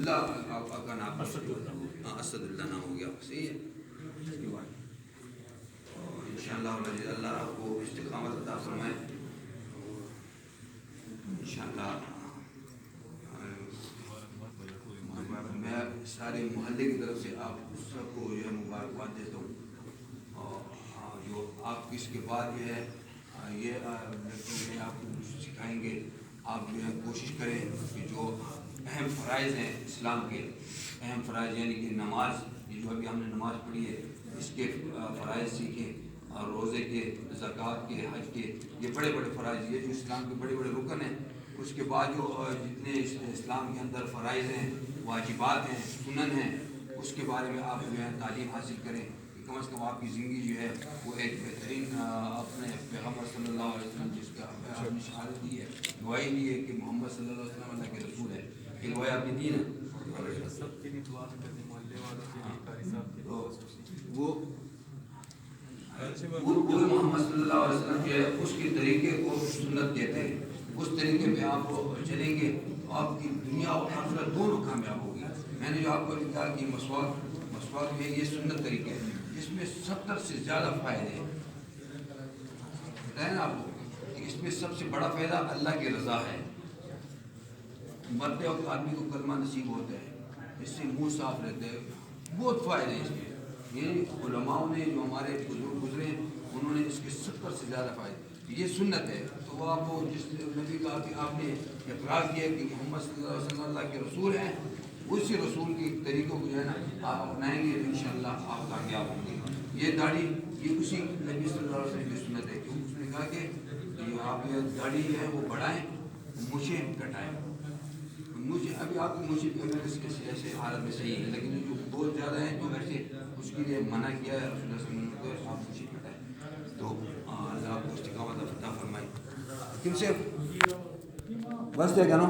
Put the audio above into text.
اللہ آپ کا نام اسد اللہ نام ہو گیا، صحیح ہے. اس کے بعد انشاءاللہ اللہ آپ کو استقامت عطا فرمائے. انشاءاللہ میں سارے محلے کی طرف سے آپ سب کو جو ہے مبارکباد دیتا ہوں. اور جو آپ اس کے بعد جو ہے یہ آپ کو سکھائیں گے. آپ جو ہے کوشش کریں کہ جو اہم فرائض ہیں اسلام کے، اہم فرائض یعنی کہ نماز، یہ جو ابھی ہم نے نماز پڑھی ہے اس کے فرائض سیکھیں، اور روزے کے، زکوٰۃ کے، حج کے، یہ بڑے بڑے فرائض، یہ جو اسلام کے بڑے بڑے رکن ہیں. اس کے بعد جو جتنے اسلام کے اندر فرائض ہیں، واجبات ہیں، سنن ہیں، اس کے بارے میں آپ جو ہے تعلیم حاصل کریں. کم از کم آپ کی زندگی جو ہے وہ ایک بہترین اپنے پیغمبر صلی اللہ علیہ وسلم جس کا آپ نے شہادت دی ہے، گواہی دی ہے کہ محمد صلی اللہ علیہ وسلم اللہ کے رسول ہے، یہ گواہی آپ نے دی نا. وہ محمد صلی اللہ علیہ وسلم جو ہے اس کے طریقے کو سنت کہتے ہیں. اس طریقے پہ آپ چلیں گے تو آپ کی دنیا اور آخرت دونوں کامیاب ہوگی. میں نے جو آپ کو کہا کہ مسواک میں یہ سنت طریقے ہے، اس میں 70 سے زیادہ فائدے ہیں. بتائیں نا آپ کو کہ اس میں سب سے بڑا فائدہ اللہ کی رضا ہے. مرتے وقت آدمی کو کلمہ نصیب ہوتا ہے، اس سے منہ صاف رہتا ہے. بہت فائدے ہیں اس میں. یہ علماء نے جو ہمارے بزرگ گزرے ہیں انہوں نے اس کے 70 سے زیادہ فائدے. یہ سنت ہے. تو وہ آپ کو جس نبی کا کہ آپ نے اقرار کیا کہ محمد صلی اللہ علیہ وسلم اللہ کے رسول ہیں، اسی رسول کے طریقوں کو جو ہے نا آپ اپنائیں گے تو انشاءاللہ آپ کامیاب ہوں گے. یہ داڑھی یہ اسی نبی صلی اللہ علیہ وسلم کی سنت ہے کہ اس نے کہا کہ آپ یہ داڑھی ہے وہ بڑھائیں، مونچھیں کٹائیں. مجھے ابھی آپ کی مجھے ایسے حالت میں صحیح ہے، لیکن جو بہت زیادہ ہیں تو ایسے اس کے لیے منع کیا ہے رسول اللہ صلی اللہ علیہ وسلم کو، آپ مجھے کٹائیں. تو اللہ آپ کو استقامت عطا فرمائے. کن سے بس کیا کہنا